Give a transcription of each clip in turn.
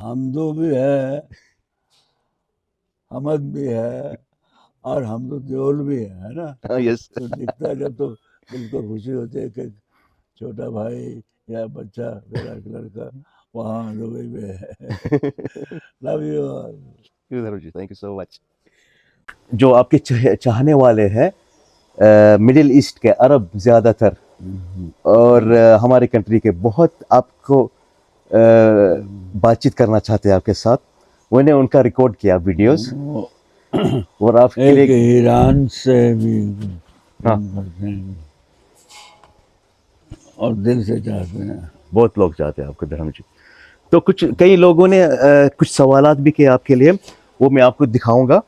हमदो भी है, हमद भी है, और हमदो देओल भी है ना। हाँ, यस। तो दिखता है जब तो दिल को खुशी होती है कि छोटा भाई या बच्चा मेरा लड़का वहाँ दुबई में है। Love you all. धर्म जी, थैंक यू सो मच। जो आपके चाहने वाले हैं मिडिल ईस्ट के अरब ज़्यादातर, और हमारे कंट्री के बहुत आपको बातचीत करना चाहते हैं आपके साथ। मैंने उनका रिकॉर्ड किया वीडियोस, और आपके एक लिए। ईरान से भी हाँ, फोन करते हैं और दिल से चाहते हैं। बहुत लोग चाहते हैं आपको धर्म जी। तो कई लोगों ने कुछ सवालात भी किए आपके लिए, वो मैं आपको दिखाऊंगा।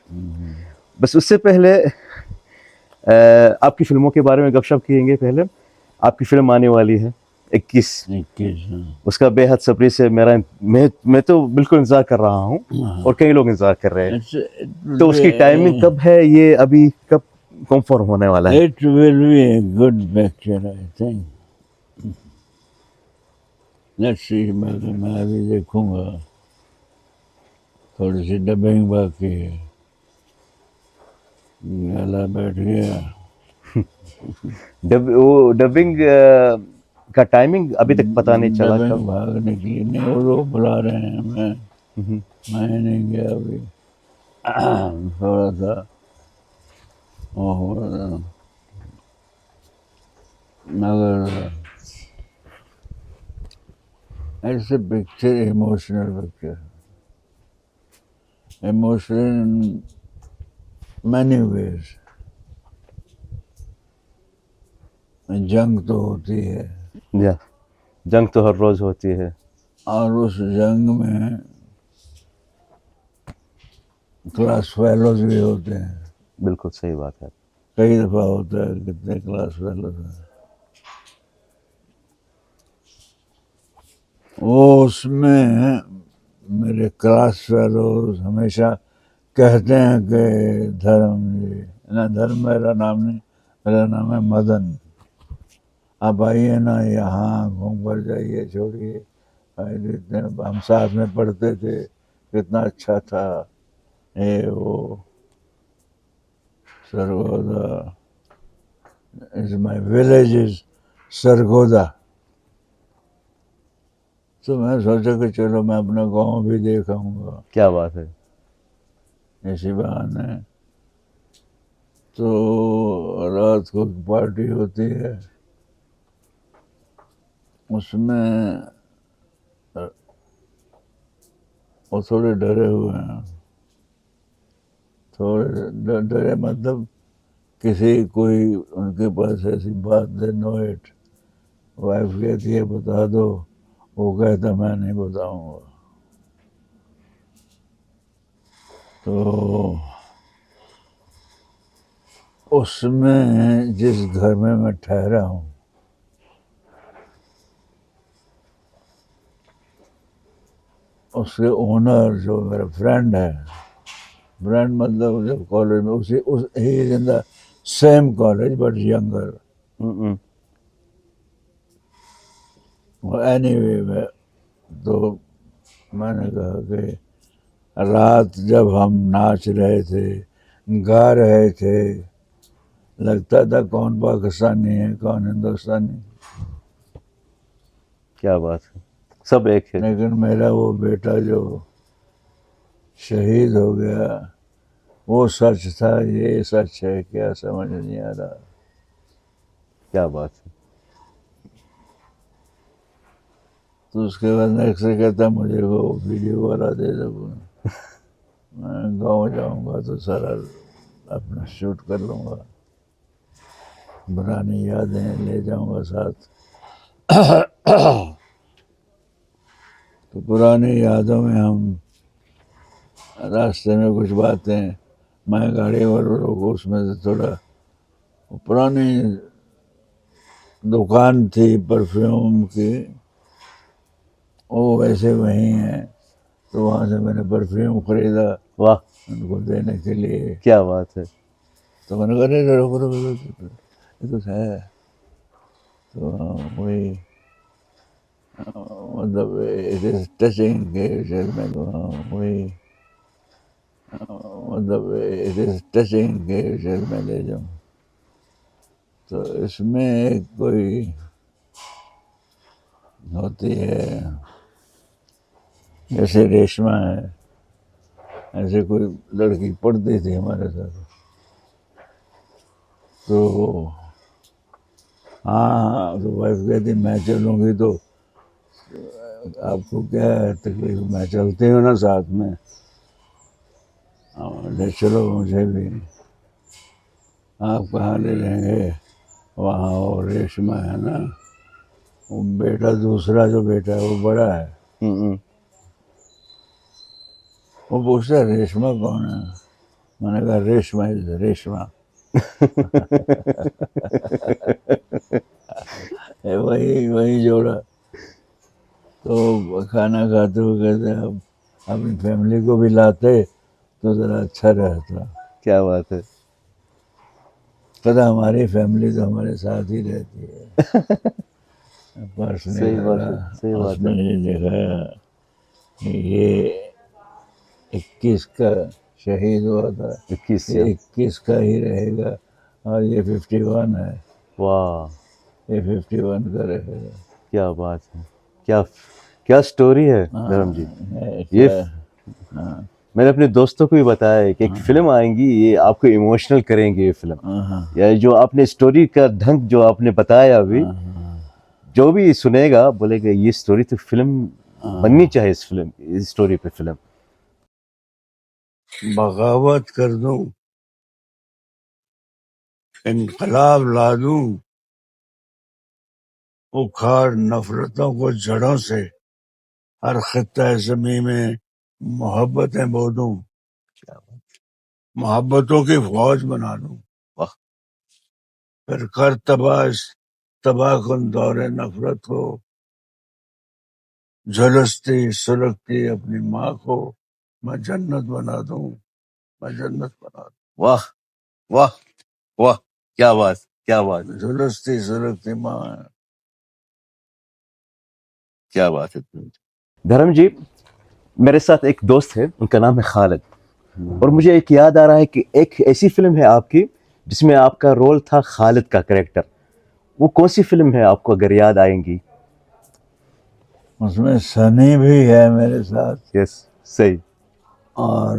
बस उससे पहले आपकी फिल्मों के बारे में गपशप किएंगे। पहले आपकी फिल्म आने वाली है 21, 21। उसका बेहद सब्री से मैं तो बिल्कुल इंतजार कर रहा हूँ, और कई लोग इंतजार कर रहे हैं। तो उसकी टाइमिंग कब है, ये अभी कब कंफर्म होने वाला है? It will be a good picture I think. Let's see, मैं अभी देखूंगा, थोड़ी सी डबिंग बाकी है, गला बैठ गया। वो डबिंग का टाइमिंग अभी तक पता नहीं चला डबिंग कब। भागने के लिए नहीं, वो लोग बुला रहे हैं, मैं नहीं गया अभी। थोड़ा सा वो हो रहा था, मगर ऐसे picture emotional picture, emotional in many ways. जंग तो होती है, या जंग तो हर रोज होती है। और उस जंग में क्लास फेलोज भी होते हैं। बिल्कुल सही बात है। कई दफा होता है, कितने क्लास फेलोज हैं वो। उसमें मेरे क्लास फेलोज हमेशा कहते हैं कि धर्म जी ना, धर्म मेरा नाम नहीं, मेरा नाम है मदन, आप आइए ना यहाँ, घूम कर जाइए, छोड़िए, हम साथ में पढ़ते थे, कितना अच्छा था ये वो। Sargodha is my village is Sargodha. तो मैं सोचा कि चलो मैं अपना गांव भी देख आऊँगा क्या बात है। इसी बहाने। तो रात को पार्टी होती है, उसमें वो थोड़े डरे हुए हैं, थोड़े डरे मतलब किसी कोई उनके पास ऐसी बात दे नो इट, वाइफ कहती है बता दो, वो कहता मैं नहीं बताऊंगा। तो उसमें जिस घर में मैं ठहरा हूँ, उसके ओनर जो मेरा फ्रेंड है, फ्रेंड मतलब जब कॉलेज में उसी उस he is in the same college but younger. Anyway तो मैंने कहा कि रात जब हम नाच रहे थे, गा रहे थे, लगता था कौन पाकिस्तानी है कौन हिंदुस्तानी। क्या बात है, सब एक है। लेकिन मेरा वो बेटा जो शहीद हो गया, वो सच था, ये सच है क्या समझ नहीं आ रहा। क्या बात है। तो उसके बाद नेक्स्ट से कहता मुझे वो वीडियो वाला दे दो। मैं गाँव जाऊंगा तो सारा अपना शूट कर लूँगा, पुरानी यादें ले जाऊंगा साथ। तो पुरानी यादों में हम रास्ते में कुछ बातें, मैं गाड़ी वालों को उसमें से थोड़ा, पुरानी दुकान थी परफ्यूम की, वो वैसे वहीं है, तो वहाँ से मैंने परफ्यूम खरीदा वाह, उनको देने के लिए। क्या बात है। तो मैंने कहा नहीं रुको रुको रुको, ये तो है। तो वही मतलब इट इज टचिंग के शेर में तो वही मतलब इट इज टचिंग के शेर में ले जाऊँ तो इसमें कोई होती है जैसे रेशमा है ऐसे कोई लड़की पढ़ती थी हमारे साथ तो हाँ तो वाइफ कहती मैं चलूँगी तो आपको क्या है तकलीफ मैं चलती हूँ ना साथ में ले चलो मुझे भी आप कहाँ ले जाएंगे वहाँ वो रेशमा है ना वो बेटा दूसरा जो बेटा है वो बड़ा है वो पूछता है रेशमा कौन है मैंने कहा रेशमा इज रेशमा वही वही जोड़ा तो खाना खाते हुए कहते अब अपनी फैमिली को भी लाते तो ज़रा अच्छा रहता क्या बात है। पता हमारी फैमिली तो हमारे साथ ही रहती है पर्स सही बात निकाला है, सही बात उसमें है। ये लिखा ये 21 का शहीद हुआ था 21 ये 21 का ही रहेगा और ये 51 है वाह ये 51 का रहेगा क्या बात है, क्या क्या स्टोरी है धर्म जी। ये हाँ मैंने अपने दोस्तों को भी बताया है कि एक फिल्म आएंगी ये आपको इमोशनल करेंगे ये फिल्म। हाँ या जो आपने स्टोरी का ढंग जो आपने बताया अभी जो भी सुनेगा बोलेगा ये स्टोरी तो फिल्म बननी चाहिए, इस फिल्म इस स्टोरी पे फिल्म। बगावत कर दूं इनकलाब ला दूं उखाड़ नफरतों को जड़ों से हर खित्ता ज़मीं में मोहब्बतें बो दूं मोहब्बतों की फौज बना दूं वाह फिर कर तबाहकुन दौरे नफरत को झुलसती सुलगती अपनी माँ को मैं जन्नत बना दूं मैं जन्नत बना वाह वाह वाह क्या बात क्या बात दूं झुलसती सुलगती माँ क्या बात है। धर्म जी मेरे साथ एक दोस्त है उनका नाम है खालिद और मुझे एक याद आ रहा है कि एक ऐसी फिल्म है आपकी जिसमें आपका रोल था खालिद का कैरेक्टर। वो कौन सी फिल्म है आपको अगर याद आएंगी? उसमें सनी भी है मेरे साथ यस सही। और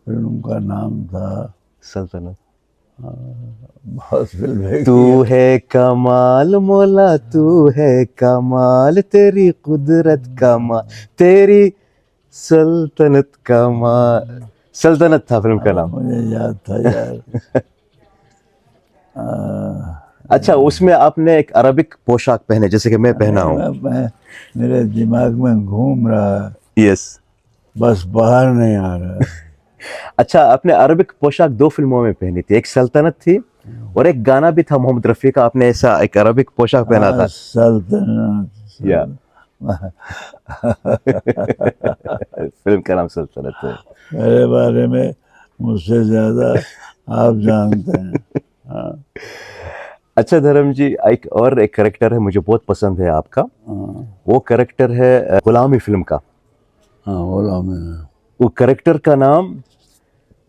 फिल्म का नाम था सल्तनत। बहुत फिल्में तू की है। है कमाल मौला तू है कमाल तेरी कुदरत कमाल तेरी सल्तनत कमाल। सल्तनत था फिल्म का नाम। मुझे याद था यार अच्छा उसमें आपने एक अरबिक पोशाक पहने जैसे कि मैं पहना हूँ। मैं मेरे दिमाग में घूम रहा है यस। बस बाहर नहीं आ रहा है। अच्छा आपने अरबिक पोशाक दो फिल्मों में पहनी थी, एक सल्तनत थी और एक गाना भी था मोहम्मद रफी का, आपने ऐसा एक अरबिक पोशाक पहना था। सल्तनत या फिल्म का नाम सल्तनत है। मेरे बारे में मुझसे ज्यादा आप जानते हैं। हाँ अच्छा धर्म जी एक और एक कैरेक्टर है मुझे बहुत पसंद है आपका, वो कैरेक्टर है गुलामी फिल्म का। हाँ बोला मैंने वो कैरेक्टर का नाम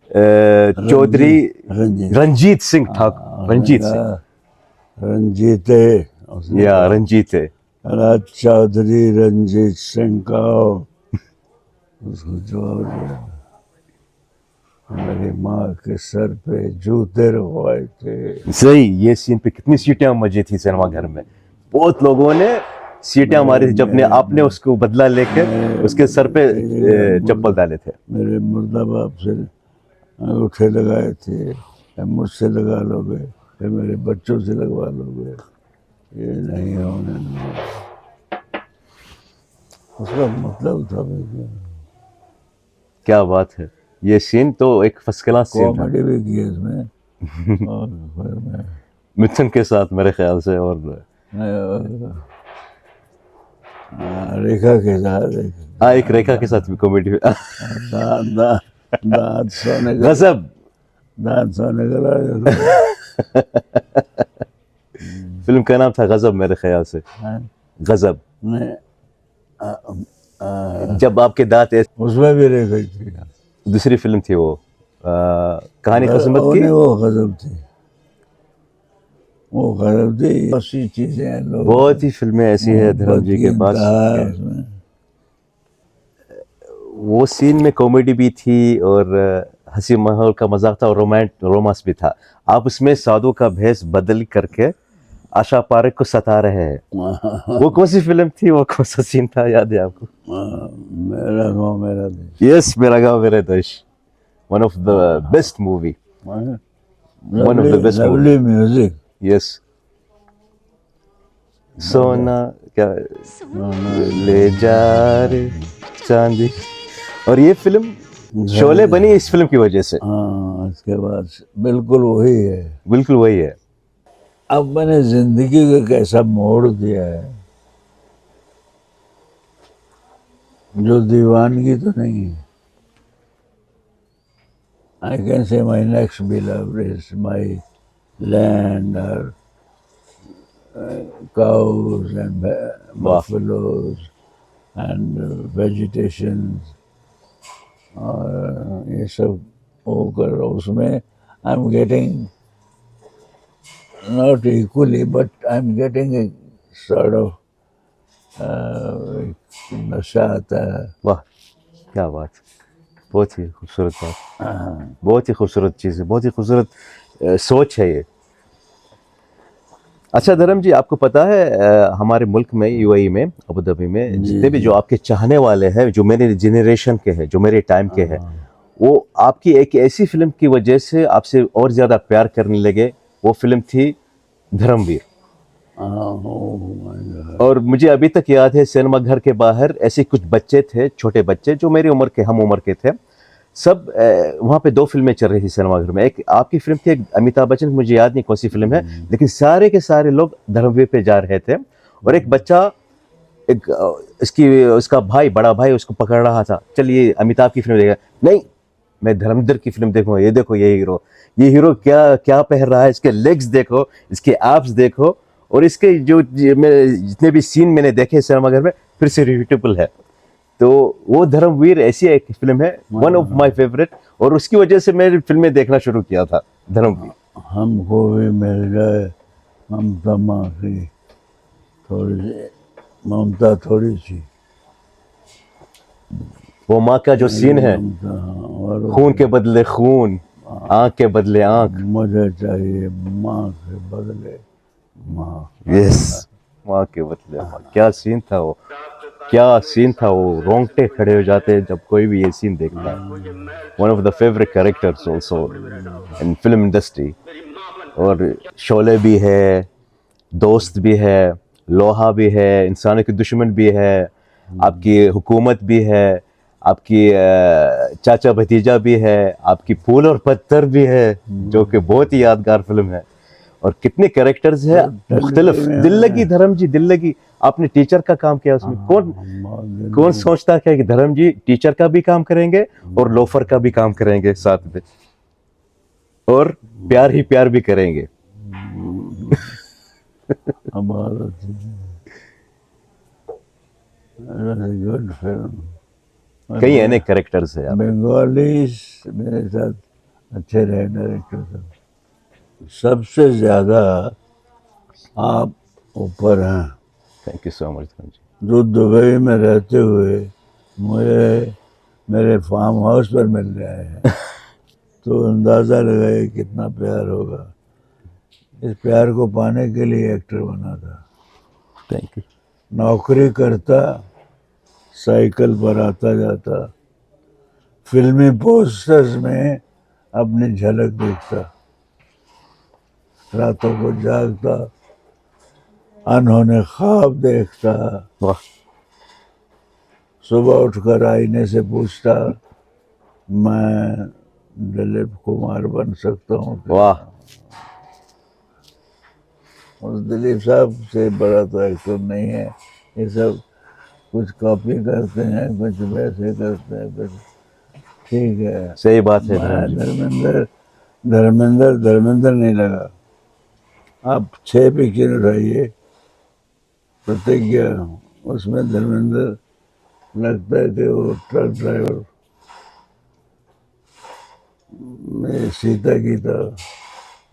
चौधरी रंजीत सिंह ठाकुर। रंजीत सिंह रंजीते या रंजीत है राज चौधरी रंजीत सिंह का उसको जवाब दिया मेरी माँ के सर पे जूते रखवाए थे। सही। ये सीन पे कितनी सीटियां बजी थी सिनेमा घर में, बहुत लोगों ने सीटियां मारी थी जब आपने उसको बदला लेकर उसके सर पे चप्पल डाले थे। मेरे मुर्दा बाप से अंगूठे लगाए थे मुझसे लगा लोगे फिर मेरे बच्चों से लगवा लोगे ये नहीं होने दूंगा। उसका मतलब था क्या बात है, ये सीन तो एक फर्स्ट क्लास सीन था। कॉमेडी भी की इसमें और फिर मैं मिथुन के साथ मेरे ख्याल से और रेखा के साथ एक रेखा के साथ भी कॉमेडी। दांत सोने का गजब। दांत सोने का फिल्म का नाम था गजब मेरे ख्याल से। गजब। ने जब आपके दांत उसमें भी रेखा थी। दूसरी फिल्म थी वो कहानी खसमत वो की। नहीं, वो गजब थी, वो गजब थी। ऐसी चीजें हैं, लोग बहुत ही फिल्में ऐसी है धर्म जी के पास इंतहा कि उसमें। वो सीन में कॉमेडी भी थी और हंसी माहौल का मजाक था और रोमांस भी था। आप उसमें साधु का भेष बदल करके आशा पारेख को सता रहे हैं। वो कौन सी फिल्म थी, वो कौन सा सीन था, याद है आपको? मेरा गाँव मेरा देश। यस, मेरा गाँव मेरा देश, one of the best movie, one of the best movie. Lovely music. Yes, सोना क्या ले जा रे चांदी। और ये फिल्म शोले बनी इस फिल्म की वजह से। हाँ, इसके बाद बिल्कुल वही है। बिल्कुल वही है। अब मैंने जिंदगी को कैसा मोड़ दिया है, जो दीवानगी तो नहीं है। I can say my next beloved is my land और cows and buffaloes and vegetations, और ये सब होकर उसमें I am getting not equally but I am getting a sort of नशा आता है। वाह, क्या बात, बहुत ही खूबसूरत बात, बहुत ही खूबसूरत चीज़ है, बहुत ही खूबसूरत सोच है ये। अच्छा धर्म जी, आपको पता है हमारे मुल्क में यूएई में अबू धाबी में जितने भी जो आपके चाहने वाले हैं, जो मेरे जनरेशन के हैं, जो मेरे टाइम के हैं, वो आपकी एक ऐसी फिल्म की वजह से आपसे और ज़्यादा प्यार करने लगे। वो फिल्म थी धर्मवीर। और मुझे अभी तक याद है, सिनेमा घर के बाहर ऐसे कुछ बच्चे थे, छोटे बच्चे जो मेरी उम्र के, हम उम्र के थे सब। वहाँ पे दो फिल्में चल रही थी सिनेमा घर में। एक आपकी फिल्म थी, एक अमिताभ बच्चन, मुझे याद नहीं कौन सी फिल्म है, लेकिन सारे के सारे लोग धर्मवीर पे जा रहे थे। और एक बच्चा, एक उसका भाई, बड़ा भाई उसको पकड़ रहा था, चलिए अमिताभ की फिल्म देखेगा। नहीं, मैं धर्मेंद्र की फिल्म देखूंगा। ये देखो ये हीरो क्या क्या पहन रहा है, इसके लेग्स देखो, इसके एब्स देखो, और इसके जो जितने भी सीन मैंने देखे सिनेमा घर में, फिर से रिपीटेबल है। तो वो धर्मवीर ऐसी एक फिल्म है, वन ऑफ माय फेवरेट, और उसकी वजह से मैं फिल्में देखना शुरू किया था, धर्मवीर। हमको भी मिल गए ममता माँ की थोड़ी सी, ममता थोड़ी सी। वो माँ का जो सीन है, और खून के बदले खून, आंख के बदले आंख, मुझे चाहिए माँ के बदले माँ। यस, माँ के बदले माँ। क्या सीन था वो, क्या सीन था वो, रोंगटे खड़े हो जाते हैं जब कोई भी ये सीन देखता है। One of the favourite characters also in film industry. और शोले भी है, दोस्त भी है, लोहा भी है, इंसानों की दुश्मन भी है, आपकी हुकूमत भी है, आपकी चाचा भतीजा भी है, आपकी फूल और पत्थर भी है, जो कि बहुत ही यादगार फिल्म है। और कितने कैरेक्टर्स है मुख्तलिफ। दिल लगी धर्म जी, दिल लगी, आपने टीचर का काम किया उसमें। कौन सोचता है कि धर्म जी टीचर का भी काम करेंगे और लोफर का भी काम करेंगे साथ में, और प्यार ही प्यार भी करेंगे। Good film. कई अनेक कैरेक्टर्स है। बंगाली मेरे साथ अच्छे रहे डायरेक्टर सब। सबसे ज्यादा आप ऊपर हैं। Thank you so much Dharam जी। जो दुबई में रहते हुए मुझे मेरे फार्म हाउस पर मिल रहे हैं तो अंदाज़ा लगाए कितना प्यार होगा। इस प्यार को पाने के लिए एक्टर बना था। Thank you. नौकरी करता, साइकिल पर आता जाता, फिल्मी पोस्टर्स में अपनी झलक देखता, रातों को जागता, अनहोने ख्वाब देखता, वाह, सुबह उठकर आईने से पूछता, मैं दिलीप कुमार बन सकता हूँ? वाह, उस दिलीप साहब से बड़ा तो एक्टर नहीं है। ये सब कुछ कॉपी करते हैं, कुछ वैसे करते हैं, कुछ ठीक है। सही बात है। धर्मेंद्र नहीं लगा। आप 6 पिक्चर उठाइए, प्रतिज्ञा, उसमें धर्मेंद्र लगता है कि वो ट्रक ड्राइवर में सीता की था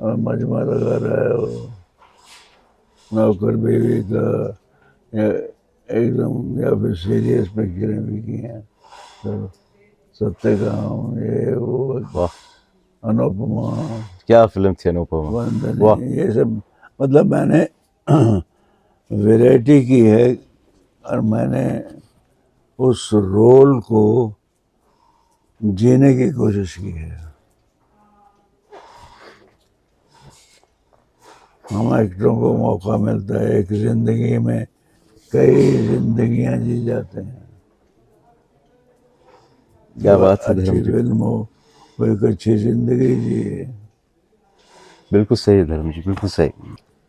और मजमा लगा रहा है वो नौकर बेबी का, या एकदम, या फिर सीरियस पिक्चरें भी की हैं, तो सत्यकाम, ये वो, वाह अनुपमा, क्या फिल्म थी अनुपमा। वाह वंदनी, ये सब, मतलब मैंने वैरायटी की है और मैंने उस रोल को जीने की कोशिश की है। हम एक्टरों को मौका मिलता है एक जिंदगी में, कई जिंदगियां जी जाते हैं। क्या बात है अच्छी धर्म जी, फिल्म हो, कोई एक अच्छी जिंदगी जिए। बिल्कुल सही धर्म जी, बिल्कुल सही।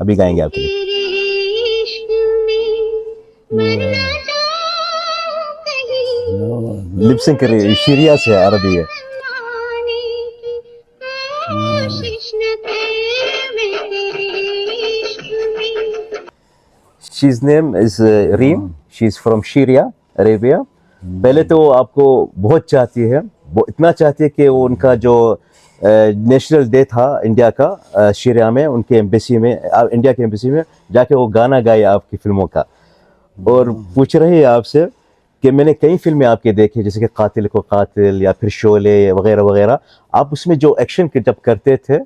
अभी गाएंगे आपके लिए। तेरे इश्क में मरना चाहूं कहीं, लिपसिंग कर रही है, शीरिया से अरबी है। माने की कोशिश न कर मैं तेरे इश्क में। She's name is Reem, she is from Syria, Arabia. पहले तो वो आपको बहुत चाहती है, वो इतना चाहती है कि वो उनका जो नेशनल डे था इंडिया का, सीरिया में उनके एम्बेसी में, इंडिया के एम्बेसी में जाके वो गाना गाए आपकी फिल्मों का, और पूछ रहे हैं आपसे कि मैंने कई फिल्में आपके देखी, जैसे कि कातिल को कातिल या फिर शोले वगैरह वगैरह, आप उसमें जो एक्शन जब करते थे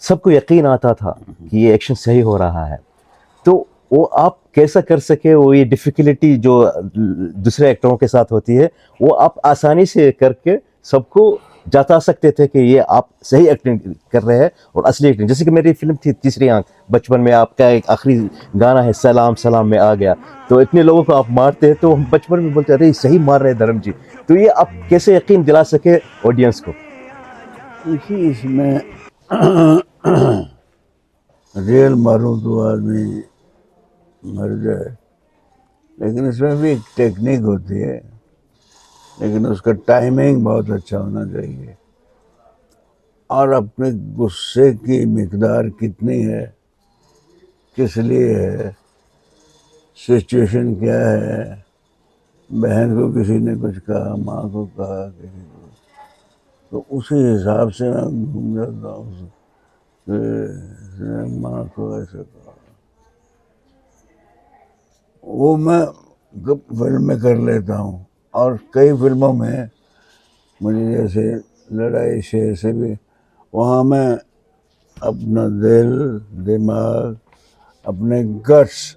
सबको यकीन आता था कि ये एक्शन सही हो रहा है। तो वो आप कैसा कर सके, वो ये डिफ़िकल्टी जो दूसरे एक्टरों के साथ होती है, वो आप आसानी से करके सबको जता सकते थे कि ये आप सही एक्टिंग कर रहे हैं और असली एक्टिंग। जैसे कि मेरी फिल्म थी तीसरी आंख, बचपन में आपका एक आखिरी गाना है सलाम सलाम में आ गया, तो इतने लोगों को आप मारते हैं, तो हम बचपन में बोलते अरे सही मार रहे हैं धर्म जी। तो ये आप कैसे यकीन दिला सके ऑडियंस को? देखिए, इसमें रियल मारूं तो आदमी मर जाए, लेकिन इसमें भी एक टेक्निक होती है, लेकिन उसका टाइमिंग बहुत अच्छा होना चाहिए, और अपने गुस्से की मिकदार कितनी है, किस लिए है, सिचुएशन क्या है, बहन को किसी ने कुछ कहा, माँ को कहा किसी को, तो उसी हिसाब से मैं घूम जाता हूँ कि इसने माँ को ऐसा कहा। वो मैं फिल्म में कर लेता हूँ, और कई फिल्मों में मुझे जैसे लड़ाई शेर से भी, वहाँ मैं अपना दिल दिमाग, अपने गट्स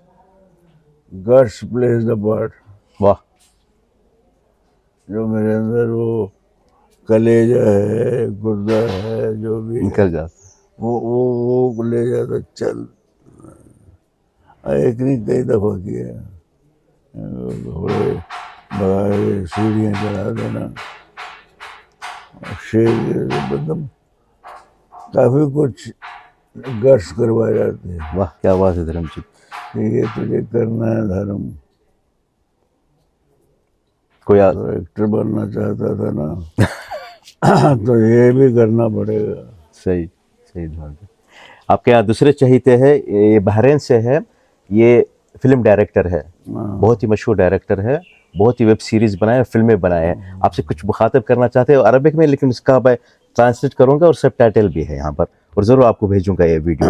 प्लेस द पार्ट, वाह, जो मेरे अंदर वो कलेजा है, गुर्दा है, जो भी निकल जाता। वो ले जाता। चल, एक नहीं कई दफ़ा किया, घोड़े भगाए, सीढ़ियाँ चढ़ा देना, शेर, मतलब काफ़ी कुछ गट्स करवाए जाते हैं। वाह, क्या बात है धर्म जी। ये तुझे करना है धर्म, कोई तो एक्टर बनना चाहता था ना तो ये भी करना पड़ेगा। सही सही धर्म जी। आपके यहाँ दूसरे चहीते हैं, ये बहरीन से है, ये फिल्म डायरेक्टर है, बहुत ही मशहूर डायरेक्टर है, बहुत ही वेब सीरीज बनाए, फिल्में बनाए हैं। आपसे कुछ मुखातब करना चाहते हैं अरबिक में, लेकिन उसका मैं ट्रांसलेट करूंगा और सबटाइटल भी है यहाँ पर, और ज़रूर आपको भेजूंगा ये वीडियो।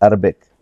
अरबिक।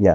या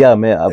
या मैं अब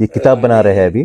ये किताब बना रहे हैं अभी।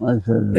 अच्छा,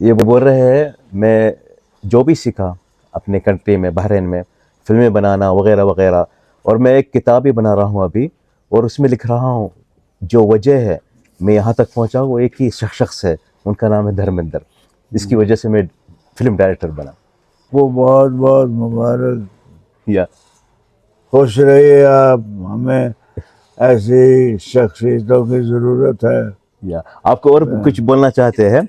ये बोल रहे हैं मैं जो भी सीखा अपने कंट्री में बहरीन में फिल्में बनाना वगैरह वगैरह, और मैं एक किताब भी बना रहा हूँ अभी, और उसमें लिख रहा हूँ जो वजह है मैं यहाँ तक पहुँचा वो एक ही शख्स है, उनका नाम है धर्मेंद्र। इसकी वजह से मैं फिल्म डायरेक्टर बना। वो बहुत बहुत मुबारक, या खुश रहिए आप, हमें ऐसी शख्सियतों की ज़रूरत है। या आपको और कुछ बोलना चाहते हैं؟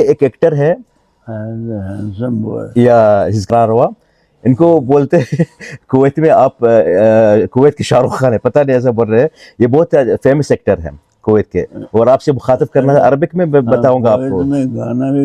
एक एक्टर है हैंडसम बॉय। या हिजरार हुआ, इनको बोलते हैं कुवैत में आप कुवैत के शाहरुख खान है, पता नहीं ऐसा बोल रहे हैं, ये बहुत फेमस एक्टर है कुवैत के, और आपसे मुखातिब करना है अरबिक में बताऊंगा आपको। में गाना भी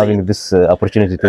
having this opportunity to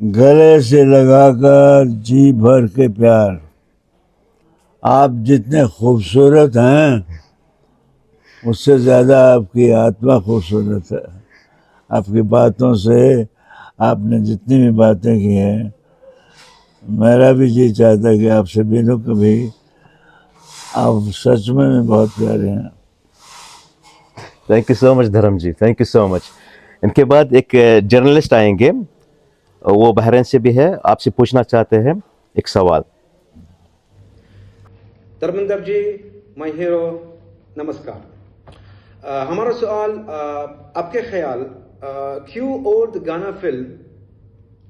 गले से लगाकर जी भर के प्यार, आप जितने खूबसूरत हैं उससे ज़्यादा आपकी आत्मा खूबसूरत है। आपकी बातों से आपने जितनी भी बातें की हैं, मेरा भी जी चाहता कि आपसे मिलूं कभी। आप सच में बहुत प्यारे हैं। Thank you so much Dharam ji, thank you so much. इनके बाद एक जर्नलिस्ट आएंगे, वो बहरीन से भी है, आपसे पूछना चाहते हैं एक सवाल। धर्मेंद्र जी, माय हीरो, नमस्कार। हमारा सवाल आपके ख्याल क्यों ओल्ड गाना फिल्म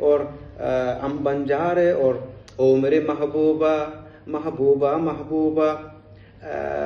और हम बंजारे और ओ मेरे महबूबा महबूबा महबूबा،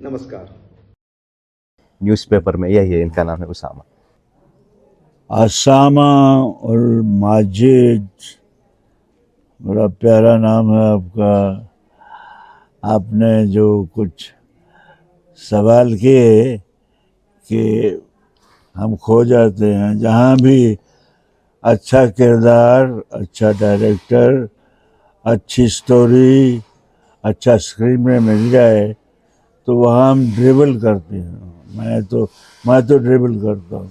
नमस्कार। न्यूज़पेपर में यही है, इनका नाम है उसामा। असामा और माजिद, बड़ा प्यारा नाम है आपका। आपने जो कुछ सवाल किए कि हम खो जाते हैं। जहाँ भी अच्छा किरदार, अच्छा डायरेक्टर, अच्छी स्टोरी, अच्छा स्क्रीन में मिल जाए तो वहाँ हम ड्रिबल करते हैं। मैं तो ड्रिबल करता हूँ।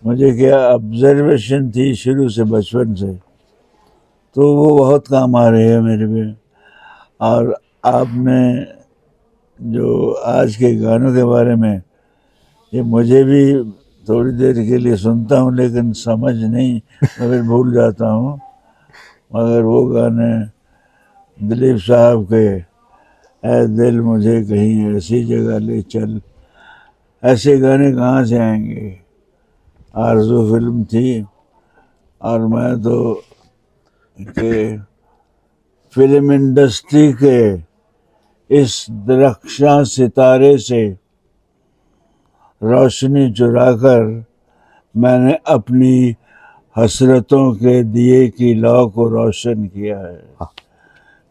मुझे क्या ऑब्जर्वेशन थी शुरू से, बचपन से, तो वो बहुत काम आ रही है मेरे पे। और आपने जो आज के गानों के बारे में, ये मुझे भी थोड़ी देर के लिए सुनता हूँ लेकिन समझ नहीं, मैं फिर भूल जाता हूँ। मगर वो गाने दिलीप साहब के, ऐ दिल मुझे कहीं ऐसी जगह ले चल, ऐसे गाने कहाँ से आएंगे। आरज़ू फिल्म थी और मैं तो कि फिल्म इंडस्ट्री के इस दरख्शां सितारे से रोशनी चुराकर मैंने अपनी हसरतों के दिए की लौ को रोशन किया है।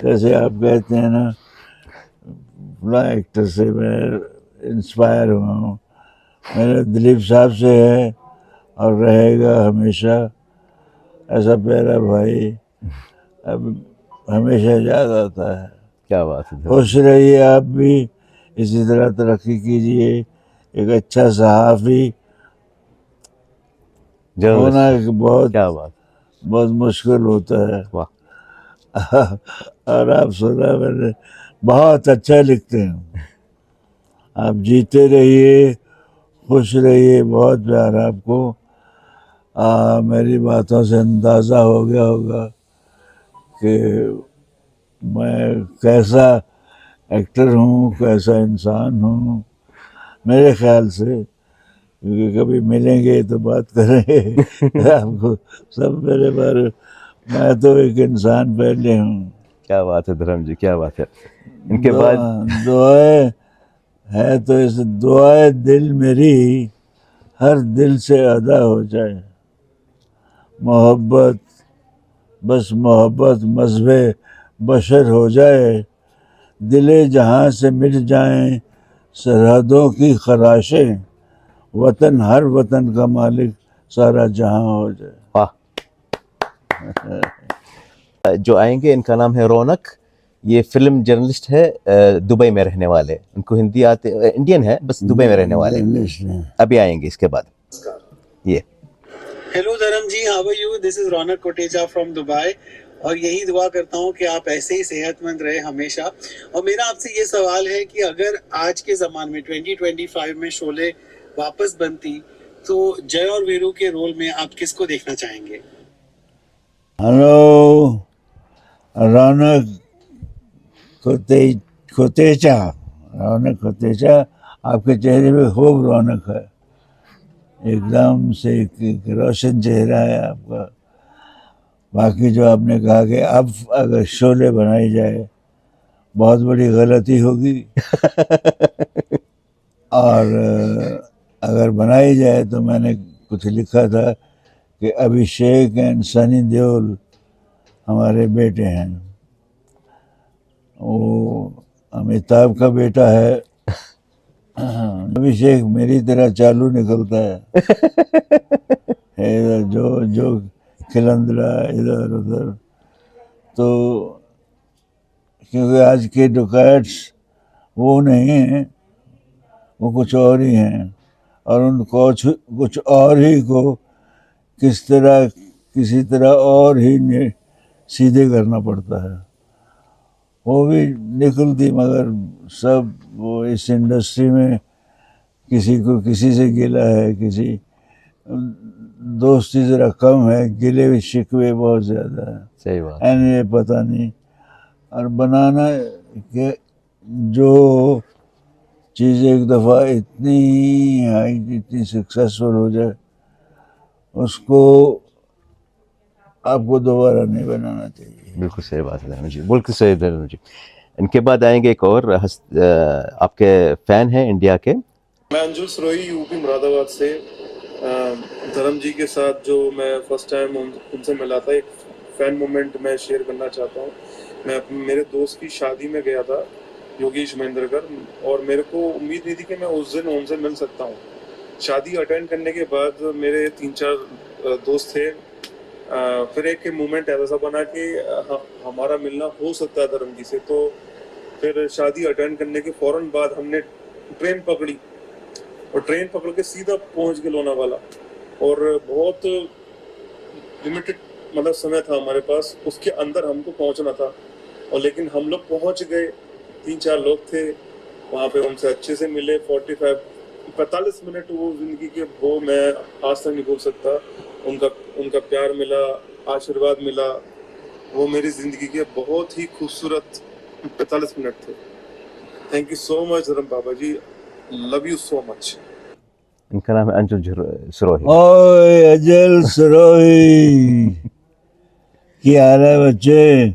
जैसे आप कहते हैं ना, फला एक्टर से मैं इंस्पायर हुआ हूँ, मेरा दिलीप साहब से है और रहेगा हमेशा। ऐसा प्यारा भाई अब हमेशा याद आता है। क्या बात है। खुश रहिए आप भी, इसी तरह तरक्की कीजिए। एक अच्छा सहाफ़ी होना जर्नलिस्ट, बहुत क्या बात, बहुत मुश्किल होता है। वाह। और आप सुना मैंने, बहुत अच्छा लिखते हैं आप। जीते रहिए, खुश रहिए, बहुत प्यार आपको। मेरी बातों से अंदाज़ा हो गया होगा कि मैं कैसा एक्टर हूँ, कैसा इंसान हूँ, मेरे ख्याल से। क्योंकि कभी मिलेंगे तो बात करेंगे आपको सब मेरे बारे। मैं तो एक इंसान पहले हूँ। क्या बात है धर्म जी, क्या बात है। इनके बाद दुआएं है तो इस दुआए दिल मेरी हर दिल से अदा हो जाए। मोहब्बत, बस मोहब्बत मज़हबे बशर हो जाए। दिले जहाँ से मिट जाएं सरहदों की खराशें, वतन हर वतन का मालिक सारा जहाँ हो जाए। वाह। जो आएंगे इनका नाम है रौनक। ये फिल्म जर्नलिस्ट है, दुबई में रहने वाले। उनको हिंदी आते, इंडियन है बस दुबई में रहने वाले। अभी आएंगे इसके बाद। ये hello Dharam ji, how are you? This is Raunak Kotecha from Dubai और यही दुआ करता हूँ कि आप ऐसे ही सेहतमंद रहे हमेशा। और मेरा आपसे ये सवाल है कि अगर आज के ज़माने में 2025 में शोले वापस बनती तो जय और वीरू के रोल में आप किसको देखना चाहेंगे? हेलो रौनक कोतेचा, रौनक कोतेचा, आपके चेहरे पे खूब रौनक है, एकदम से एक रोशन चेहरा है आपका। बाकी जो आपने कहा कि अब अगर शोले बनाई जाए, बहुत बड़ी गलती होगी। और अगर बनाई जाए तो मैंने कुछ लिखा था कि अभिषेक एंड सनी देओल हमारे बेटे हैं। वो अमिताभ का बेटा है। अभिषेक मेरी तरह चालू निकलता है जो खिलंदरा इधर उधर। तो क्योंकि आज के डुकायट्स वो नहीं हैं, वो कुछ और ही हैं। और उनको कुछ और ही को किसी तरह और ही सीधे करना पड़ता है। वो भी निकलती, मगर सब वो इस इंडस्ट्री में किसी को किसी से गिला है, किसी दोस्ती ज़रा कम है, गिले शिकवे बहुत ज़्यादा है। सही बात। ये पता नहीं। और बनाना कि जो चीज़ एक दफ़ा इतनी हाई, इतनी सक्सेसफुल हो जाए, उसको आपको दोबारा नहीं बनाना चाहिए। बिल्कुल सही बात है धर्म जी, बिल्कुल सही धर्म जी। इनके बाद आएंगे एक और आपके फैन हैं इंडिया के। मैं अंजुल सरोही, यूपी मुरादाबाद से। धर्म जी के साथ जो मैं फर्स्ट टाइम उनसे मिला था, एक फ़ैन मोमेंट मैं शेयर करना चाहता हूँ। मैं मेरे दोस्त की शादी में गया था, योगेश महेंद्रकर, और मेरे को उम्मीद नहीं थी कि मैं उस दिन उनसे मिल सकता हूँ। शादी अटेंड करने के बाद मेरे 3-4 दोस्त थे। फिर एक मोमेंट ऐसा बना कि हमारा मिलना हो सकता है धर्म जी से। तो फिर शादी अटेंड करने के फौरन बाद हमने ट्रेन पकड़ी और ट्रेन पकड़ के सीधा पहुंच गए लोनावाला। और बहुत लिमिटेड मतलब समय था हमारे पास, उसके अंदर हमको पहुंचना था। और लेकिन हम लोग पहुंच गए, 3-4 लोग थे वहाँ पे, उनसे अच्छे से मिले। 45 मिनट वो जिंदगी के, वो मैं आज तक नहीं भूल सकता। उनका प्यार मिला, आशीर्वाद मिला, वो मेरी जिंदगी के बहुत ही खूबसूरत 45 मिनट थे। थैंक यू सो मच धर्म बाबा जी, लव यू सो मच। इनका नाम है अंजुल सिरोही। ओए अजल सिरोही, क्या हाल है बच्चे?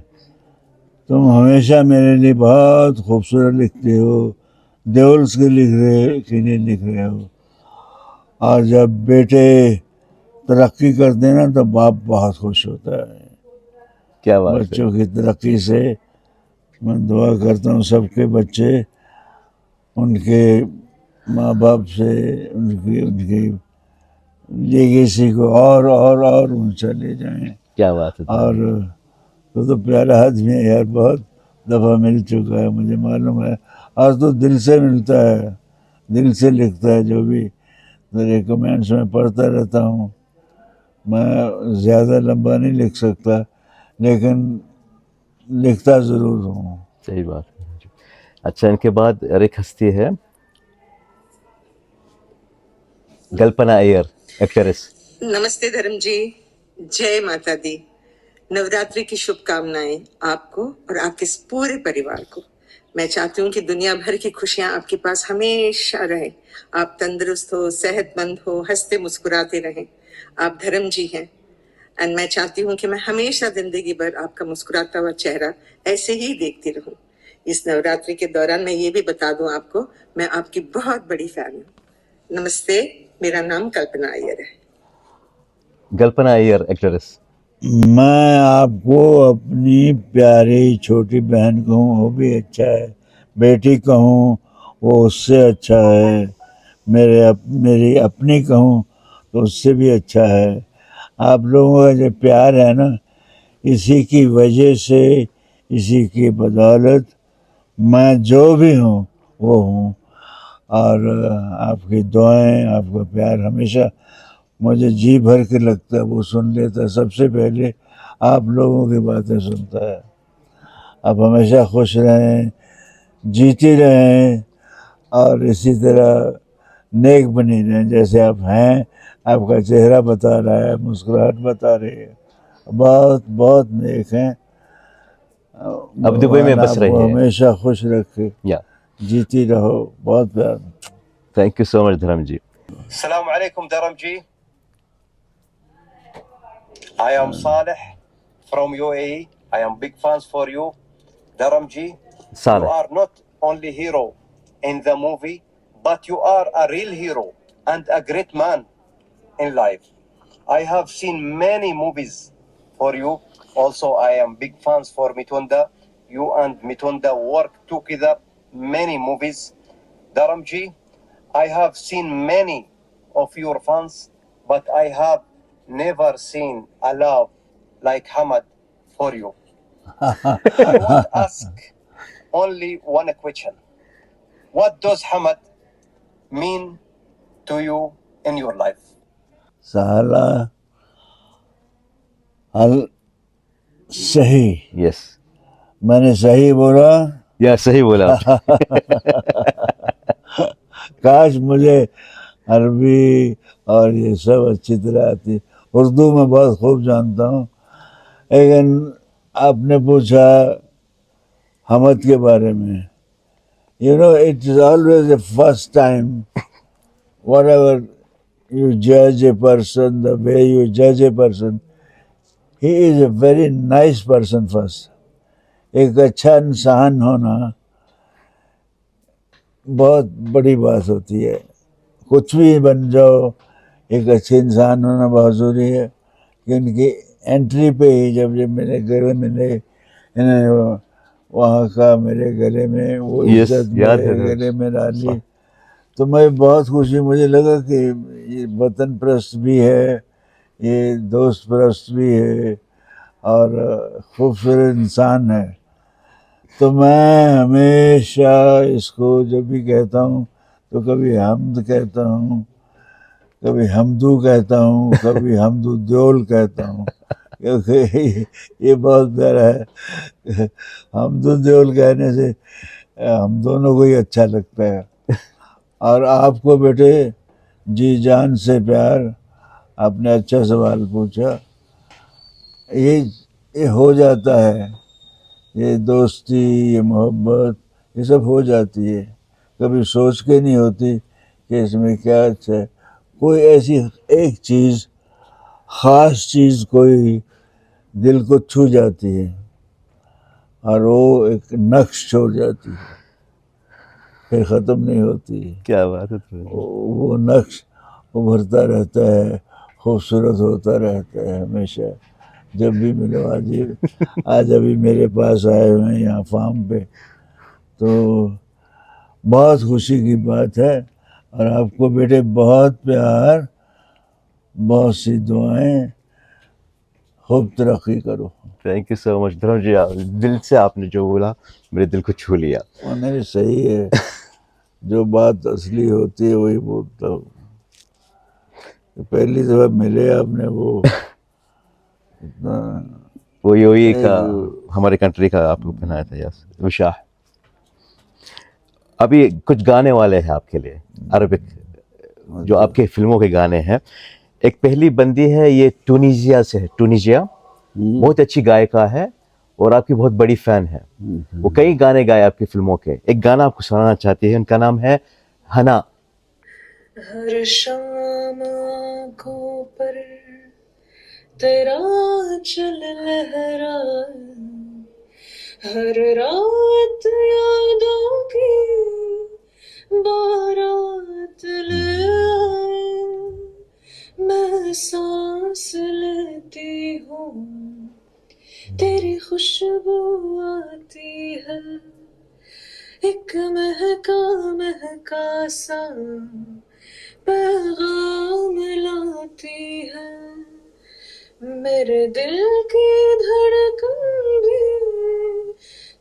तुम हमेशा मेरे लिए बहुत खूबसूरत लिखते हो, देवल्स के लिए लिख रहे हो। और जब बेटे तरक्की करते हैं ना तो बाप बहुत खुश होता है। क्या बात है। बच्चों की तरक्की से मैं दुआ करता हूँ सबके बच्चे उनके माँ बाप से उनकी लेगेसी को और ऊंचा ले जाएं। क्या बात है। और तो प्यारा आदमी है यार, बहुत दफ़ा मिल चुका है, मुझे मालूम है। और तो दिल से मिलता है, दिल से लिखता है। जो भी तेरे कमेंट्स में पढ़ता रहता हूँ। मैं ज़्यादा लंबा नहीं लिख सकता, लेकिन लिखता ज़रूर हूँ। सही बात है। अच्छा, इनके बाद एक हस्ती है कल्पना अय्यर, एक्ट्रेस। नमस्ते धर्म जी, जय माता दी। नवरात्रि की शुभकामनाएं आपको और आपके इस पूरे परिवार को। मैं चाहती हूँ कि दुनिया भर की खुशियां आपके पास हमेशा रहें। आप तंदुरुस्त हो, सेहतमंद हो, हंसते मुस्कुराते रहें। आप धर्म जी हैं। एंड मैं चाहती हूँ कि मैं हमेशा जिंदगी भर आपका मुस्कुराता हुआ चेहरा ऐसे ही देखती रहूं। इस नवरात्रि के दौरान मैं ये भी बता दूं आपको, मैं आपकी बहुत बड़ी फैन हूँ। नमस्ते, मेरा नाम कल्पना अय्यर है। कल्पना अय्यर, एक्ट्रेस। मैं आपको अपनी प्यारी छोटी बहन कहूँ वो भी अच्छा है, बेटी कहूँ वो उससे अच्छा है, मेरी अपनी कहूँ तो उससे भी अच्छा है। आप लोगों का जो प्यार है ना, इसी की वजह से, इसी की बदौलत मैं जो भी हूँ वो हूँ। और आपकी दुआएं, आपका प्यार हमेशा मुझे जी भर के लगता है। वो सुन लेता है, सबसे पहले आप लोगों की बातें सुनता है। आप हमेशा खुश रहें, जीते रहें और इसी तरह नेक बनी रहें जैसे आप हैं। आपका चेहरा बता रहा है, मुस्कुराहट बता रही है, बहुत बहुत नेक हैं। अब दुबई में बस रही आपको है। हमेशा खुश रखे, या जीती रहो। बहुत प्यार। Thank you so much Dharam ji. Assalamu alaikum Dharamji. I am Saleh from UAE. I am big fans for you, Dharamji. Saleh. You are not only hero in the movie, but you are a real hero and a great man in life. I have seen many movies for you. Also, I am big fans for Mitunda. You and Mitunda work together many movies. Dharamji, I have seen many of your fans, but I have never seen a love like Hamad for you. I want to ask only one question. What does Hamad mean to you in your life? साला अल सही। Yes, मैंने सही बोला या सही बोला। काश मुझे अरबी और ये सब अच्छी तरह आती। उर्दू में बहुत खूब जानता हूँ, लेकिन आपने पूछा हमद के बारे में। You know, it is always the first time, whatever you judge a person, the way you judge a person, he is a very nice person first. एक अच्छा इंसान होना बहुत बड़ी बात होती है। कुछ भी बन जाओ, एक अच्छे इंसान होना बहुत ज़रूरी है। कि इनकी एंट्री पे ही जब मेरे गले मिले, इन्होंने वहाँ का मेरे गले में वो Yes, इज्जत याद है मेरे गले में डाली, तो मैं बहुत खुशी, मुझे लगा कि ये वतन परस्त भी है, ये दोस्त परस्त भी है और खूबसूरत इंसान है। तो मैं हमेशा इसको जब भी कहता हूँ तो कभी हमद कहता हूँ, कभी हमदू कहता हूँ, कभी हमदू द्योल कहता हूँ, क्योंकि ये बहुत प्यारा है। हमदू द्योल कहने से हम दोनों को ही अच्छा लगता है। और आपको बेटे जी जान से प्यार, आपने अच्छा सवाल पूछा। ये हो जाता है, ये दोस्ती, ये मोहब्बत, ये सब हो जाती है, कभी सोच के नहीं होती कि इसमें क्या अच्छा है। कोई ऐसी एक चीज़, ख़ास चीज़ कोई दिल को छू जाती है और वो एक नक्श छोड़ जाती है, फिर ख़त्म नहीं होती है। क्या बात है। वो नक्श उभरता रहता है, खूबसूरत होता रहता है हमेशा। जब भी मिलो, आज अभी मेरे पास आए हुए हैं यहाँ फार्म पे, तो बहुत खुशी की बात है। और आपको बेटे बहुत प्यार, बहुत सी दुआएं, खूब तरक्की करो। Thank you so much Dharam जी, दिल से आपने जो बोला मेरे दिल को छू लिया। नहीं, सही है, जो बात असली होती है वही बोलता हूँ। पहली दफा मिले आपने, वो वही का हमारे कंट्री का आपको पहनाया था। यस विशाह। अभी कुछ गाने वाले हैं आपके लिए अरबिक, जो आपके फिल्मों के गाने हैं। एक पहली बंदी है, ये टूनिजिया से है, टूनिजिया, बहुत अच्छी गायिका है और आपकी बहुत बड़ी फैन है। वो कई गाने गाए आपकी फिल्मों के, एक गाना आपको सुनाना चाहती है, उनका नाम है हना। हर शाम आँखों पर तेरा चल लहराए, हर रात यादों की बारात ले आए। मैं सांस लेती हूँ, तेरी खुशबू आती है, एक महका महका सा पैगाम लाती है। मेरे दिल की धड़कन भी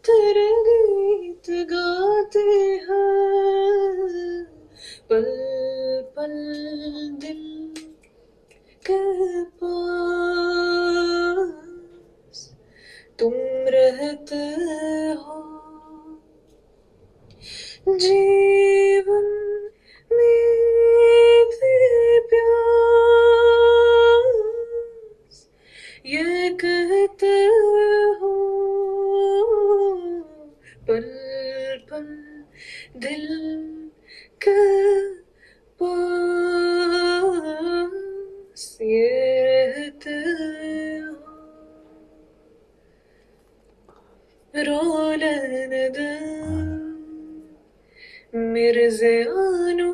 तेरे गीत गाती है। पल पल दिल के पास तुम रहते हो, जीवन में भी प्यास ये कहते हो। पल पल दिल के पास ये रहते हो। रो लेने दे मिर्ज़े आनो,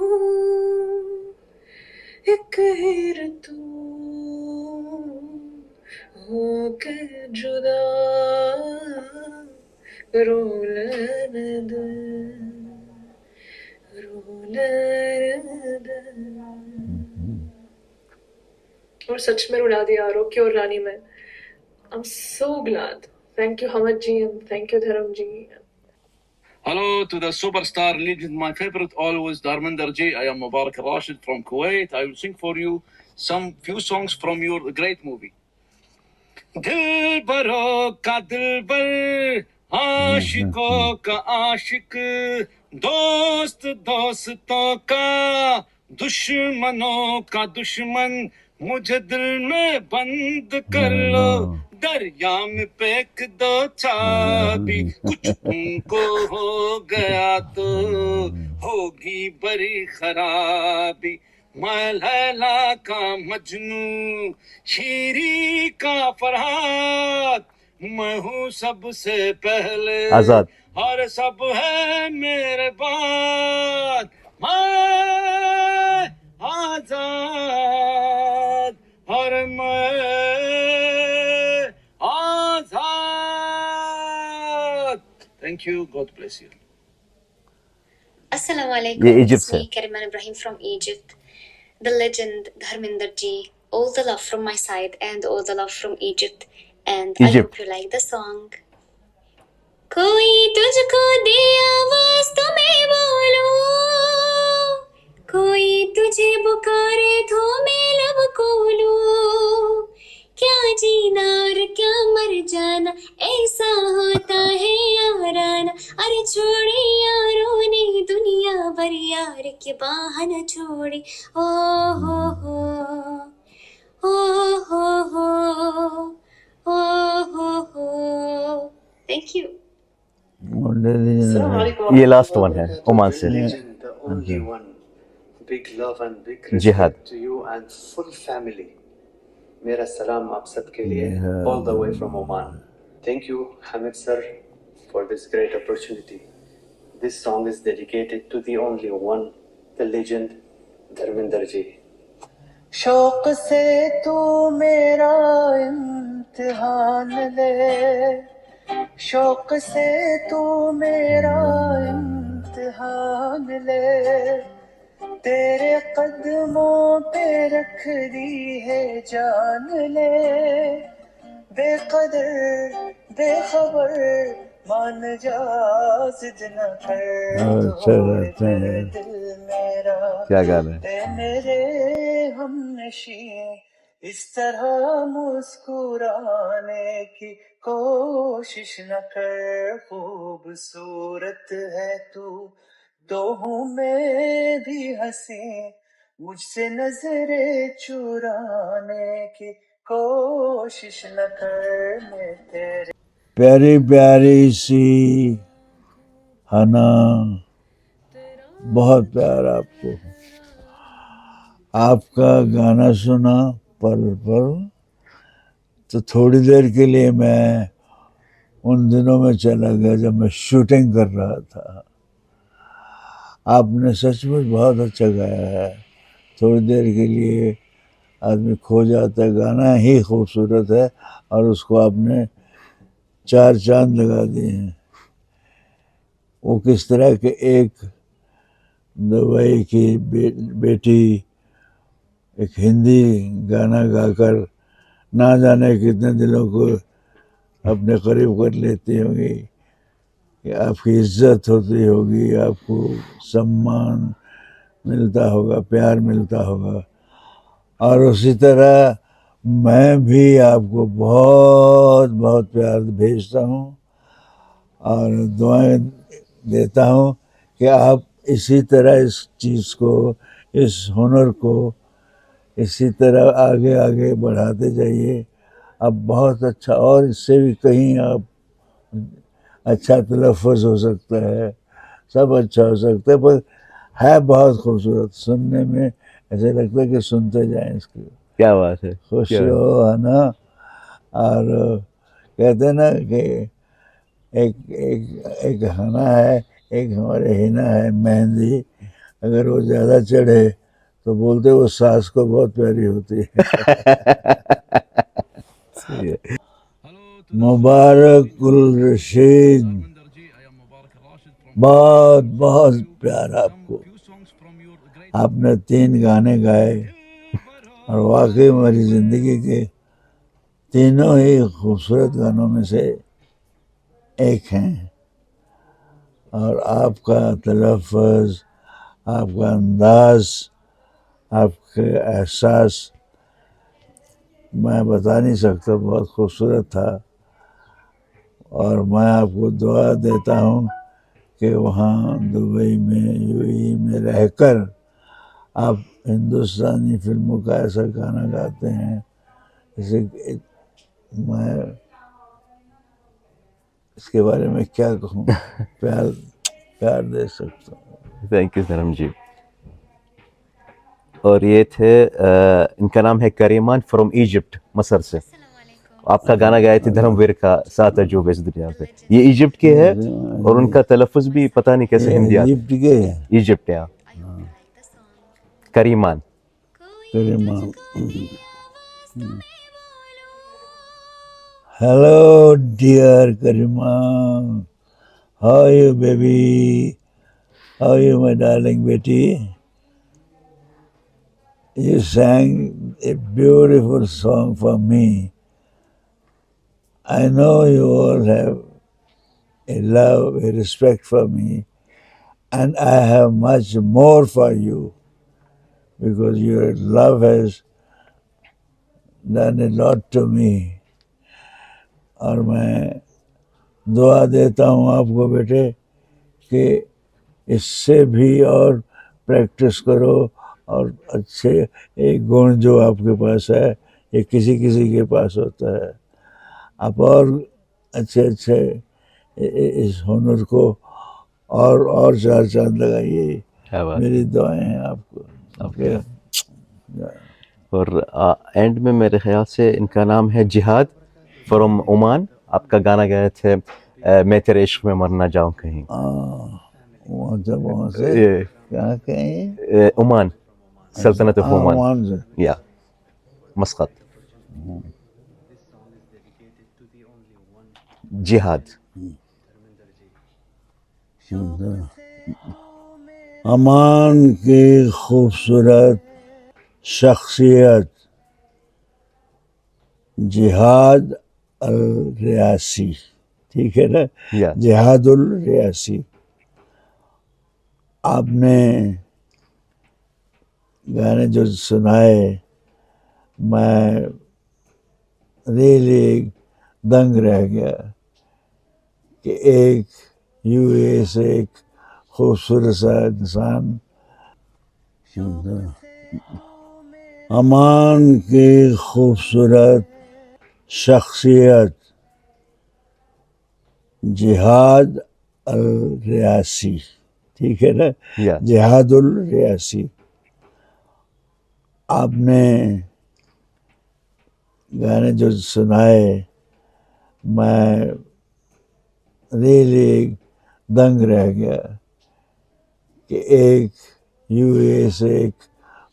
एक हीर तू होके जुदा, रो लेने दे, रो लेने दे। और सच में रुला दिया रोकी और रानी में। I'm so glad. Thank you Hamad ji and thank you Dharam ji. Hello to the superstar legend, my favorite always, Dharmender ji. I am Mubarak Rashid from Kuwait. I will sing for you some few songs from your great movie. दिलबरों का दिलबर, आशिकों का आशिक, दोस्त दोस्तों का दुश्मनों का दुश्मन, मुझे दिल में बंद कर लो, दरिया में फेंक दो चाबी, कुछ तुमको हो गया तो होगी बड़ी खराबी। मैं लैला का मजनू, शीरी का फरहाद, मैं हूँ सबसे पहले आजाद। और सब है मेरे बाद। मैं आजाद और मैं आजाद। Thank you. God bless you. Assalamu ये alaikum. इजिप्ट It's से। me, Kariman Ibrahim from Egypt. The legend Dharminder Ji. All the love from my side and all the love from Egypt. And I Egypt. hope you like the song. कोई तुझको दे आवाज तो मैं बोलूं, कोई तुझे पुकारे तो मैं लब खोलूं, क्या जीना और क्या मर जाना ऐसा होता है याराना, अरे छोड़े यारों ने दुनिया भर यार के बाह न छोड़ी, ओ हो हो ओ हो हो ओ हो। Thank you. ये लास्ट वन है ओमान से। The only one. Big love and big जिहाद। respect to you and full family. मेरा सलाम आप सबके लिए all the way from Oman. Thank you Hamid sir for this great opportunity. This song is dedicated to the only one, the legend Dharminder Ji. शौक से तू मेरा इम्तिहान ले, शौक से तू मेरा इम्तिहान ले, तेरे कदमों पे रख दी है जान ले, बेकदर बेखबर मान जा जिद न कर, तोड़ दे दिल मेरा क्या गाना है? ए मेरे हमनशी, इस तरह मुस्कुराने की कोशिश न कर, खूबसूरत है तू तो हूँ मैं भी हंसी, मुझसे नजरे चुराने की कोशिश न कर, मैं तेरे प्यारी प्यारी सी हना, बहुत प्यार आपको। आपका गाना सुना पल पल, तो थोड़ी देर के लिए मैं उन दिनों में चला गया जब मैं शूटिंग कर रहा था। आपने सचमुच बहुत अच्छा गाया है। थोड़ी देर के लिए आदमी खो जाता है, गाना ही खूबसूरत है और उसको आपने 4 चांद लगा दिए हैं। वो किस तरह के एक दुबई की बेटी एक हिंदी गाना गाकर ना जाने कितने दिलों को अपने करीब कर लेती होगी, कि आपकी इज्जत होती होगी, आपको सम्मान मिलता होगा, प्यार मिलता होगा। और उसी तरह मैं भी आपको बहुत बहुत प्यार भेजता हूँ और दुआएं देता हूँ कि आप इसी तरह इस चीज़ को, इस हुनर को इसी तरह आगे आगे बढ़ाते जाइए। अब बहुत अच्छा, और इससे भी कहीं आप अच्छा तलफ़्फ़ुज़ हो सकता है, सब अच्छा हो सकता है, पर है बहुत खूबसूरत। सुनने में ऐसे लगता है कि सुनते जाएं इसको। क्या बात है, खुश क्या रहो है ना। और कहते हैं ना कि एक एक एक हना है, एक हमारे हिना है मेहंदी, अगर वो ज़्यादा चढ़े तो बोलते वो सास को बहुत प्यारी होती है। सही है। मुबारकुल रशीद, बहुत बहुत प्यार आपको। आपने 3 गाने गाए और वाकई मेरी ज़िंदगी के तीनों ही खूबसूरत गानों में से एक हैं। और आपका तलफ़्फ़ुज़, आपका अंदाज़, आपके एहसास मैं बता नहीं सकता, बहुत खूबसूरत था। और मैं आपको दुआ देता हूँ कि वहाँ दुबई में, यूएई में रहकर आप हिंदुस्तानी फ़िल्मों का ऐसा गाना गाते हैं, जैसे मैं इसके बारे में क्या कहूँ, प्यार दे सकता हूँ। थैंक यू धर्म जी। और ये थे इनका नाम है करीमान फ्रॉम इजिप्ट, मसर से। आपका गाना गाए थे धर्मवीर का 7 अजूबे इस दुनिया पे। ये इजिप्ट के है और उनका तलफ़्फ़ुज़ भी पता नहीं कैसे हिंदी आता है। इजिप्ट के हैं? इजिप्ट है। Kariman. Kariman. Hello dear Kariman, how are you baby, How are you, my darling Betty? You sang a beautiful song for me. I know you all have a love, a respect for me, and I have much more for you because your love has done a lot to me. और मैं दुआ देता हूँ आपको बेटे कि इससे भी और प्रैक्टिस करो और अच्छे एक गुण जो आपके पास है ये किसी किसी के पास होता है आप और अच्छे अच्छे इस हुनर को और चार चांद लगाइए क्या बात मेरी दुआएं हैं आपको आपके और एंड में मेरे ख्याल से इनका नाम है जिहाद फ्रॉम ओमान आपका गाना गाए थे मैं तेरे इश्क में मरना जाऊं कहीं वहाँ से ये क्या कहें ओमान सल्तनत ऑफ ओमान ओमान से या मस्कत जिहाद अमान की खूबसूरत शख्सियत जिहाद अल रियासी ठीक है ना जिहादुल रियासी आपने गाने जो सुनाए मैं रियली दंग रह गया कि एक यूए से एक खूबसूरत सा इंसान अमान की खूबसूरत शख्सियत जिहाद अल रियासी ठीक है ना जिहादुल रियासी आपने गाने जो सुनाए मैं रियली दंग रह गया कि एक यूए से एक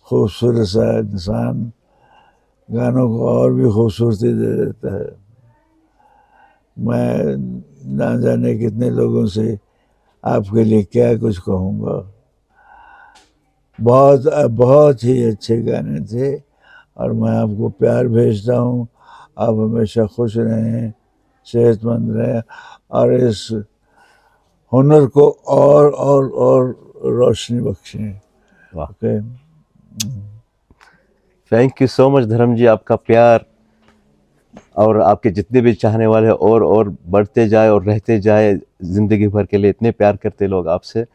खूबसूरत सा इंसान गानों को और भी खूबसूरती दे देता है मैं ना जाने कितने लोगों से आपके लिए क्या कुछ कहूँगा बहुत ही अच्छे गाने थे और मैं आपको प्यार भेजता हूँ आप हमेशा खुश रहें सेहतमंद रहें और इस हुनर को और रोशनी बख्शें okay thank you so much Dharam ji आपका प्यार और आपके जितने भी चाहने वाले हैं और बढ़ते जाए और रहते जाए ज़िंदगी भर के लिए इतने प्यार करते लोग आपसे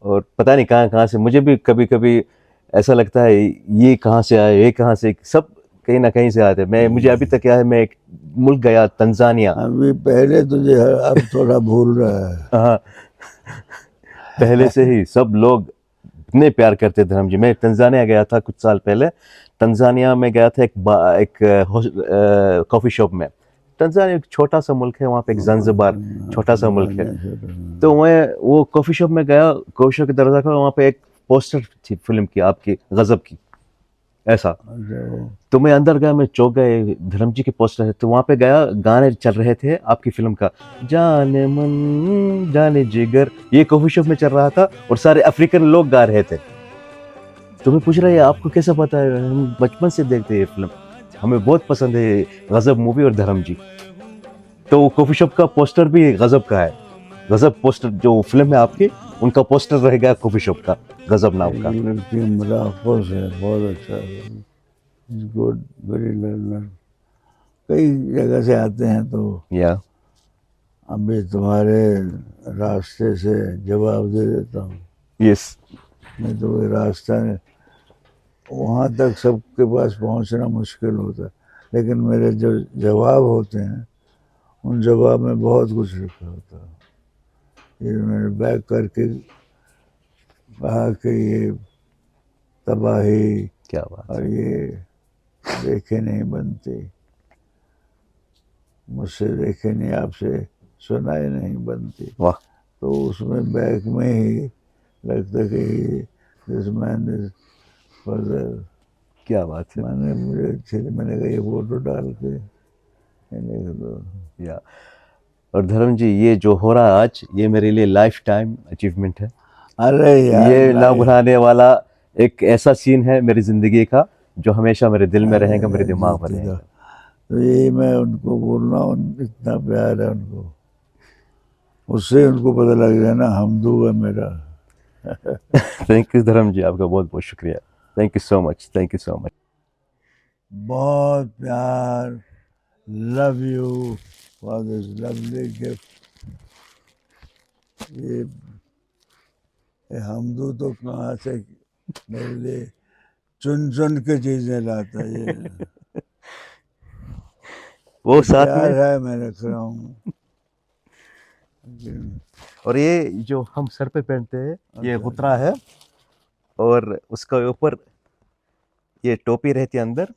और पता नहीं कहाँ से मुझे भी कभी कभी ऐसा लगता है ये कहाँ से आए ये कहाँ से सब कहीं ना कहीं से आते मैं मुझे अभी तक क्या है मैं एक मुल्क गया तंजानिया अभी पहले तुझे अब थोड़ा भूल रहा है हाँ पहले से ही सब लोग इतने प्यार करते धर्म जी मैं तंजानिया गया था कुछ साल पहले तंजानिया में गया था एक कॉफ़ी शॉप में तंजानिया एक छोटा सा मुल्क है वहाँ पे एक ज़ंज़िबार छोटा सा मुल्क है तो मैं वो कॉफ़ी शॉप में गया कॉफ़ी शॉप के दरवाज़ा खोला वहाँ पे एक पोस्टर थी फिल्म की आपकी गज़ब की ऐसा तो मैं अंदर गया मैं चौंक गया धर्म जी के पोस्टर है तो वहाँ पे गया गाने चल रहे थे आपकी फिल्म का जाने मन जाने जिगर ये कॉफ़ी शॉप में चल रहा था और सारे अफ्रीकन लोग गा रहे थे तो मैं पूछ रहा है आपको कैसा पता है हम बचपन से देखते हैं ये फिल्म हमें बहुत पसंद है गज़ब मूवी और धर्म जी तो कॉफ़ी शॉप का पोस्टर भी गज़ब का है गज़ब पोस्टर जो फिल्म है आपकी उनका पोस्टर रह गया कॉफ़ी शॉप का गज़ब नाम का लड़की मुलाफज है बहुत अच्छा गुड वेरी लर्नर कई जगह से आते हैं तो या अभी तुम्हारे रास्ते से जवाब दे देता हूँ यस नहीं तो कोई रास्ता नहीं वहाँ तक सबके पास पहुँचना मुश्किल होता है लेकिन मेरे जो जवाब होते हैं उन जवाब में बहुत कुछ लिखा होता है ये मैंने बैक करके कहा कि ये तबाही क्या बात और ये देखे नहीं बनती मुझसे देखे नहीं आपसे सुनाई नहीं बनती वाह तो उसमें बैक में ही लगता कि दिस मैन इज फर्दर क्या बात है मैंने कहा ये फोटो डाल के या और धर्म जी ये जो हो रहा है आज ये मेरे लिए लाइफ टाइम अचीवमेंट है अरे यार ये ना भुलाने वाला एक ऐसा सीन है मेरी जिंदगी का जो हमेशा मेरे दिल में रहेगा, मेरे दिमाग में रहेगा। तो यही मैं उनको बोल रहा हूँ, इतना प्यार है उनको, उससे उनको पता लग गया ना हमदू है मेरा। थैंक यू धर्म जी, आपका बहुत बहुत शुक्रिया। Thank you so much, thank you so much. बहुत प्यार, love you for this lovely gift. ये हमदू तो कहाँ से मेरे लिए चुन चुन के चीजें लाता है ये। वो साथ प्यार में है मैं रख रहा हूँ। और ये जो हम सर पे पहनते हैं ये गुतरा है, और उसका ऊपर ये टोपी रहती है अंदर,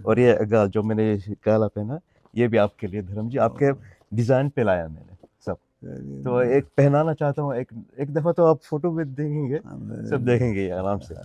और ये जो मैंने काला पहना ये भी आपके लिए धर्म जी, आपके डिजाइन पे लाया मैंने सब। तो एक पहनाना चाहता हूँ, एक दफा तो आप फोटो भी देखेंगे, सब देखेंगे आराम से।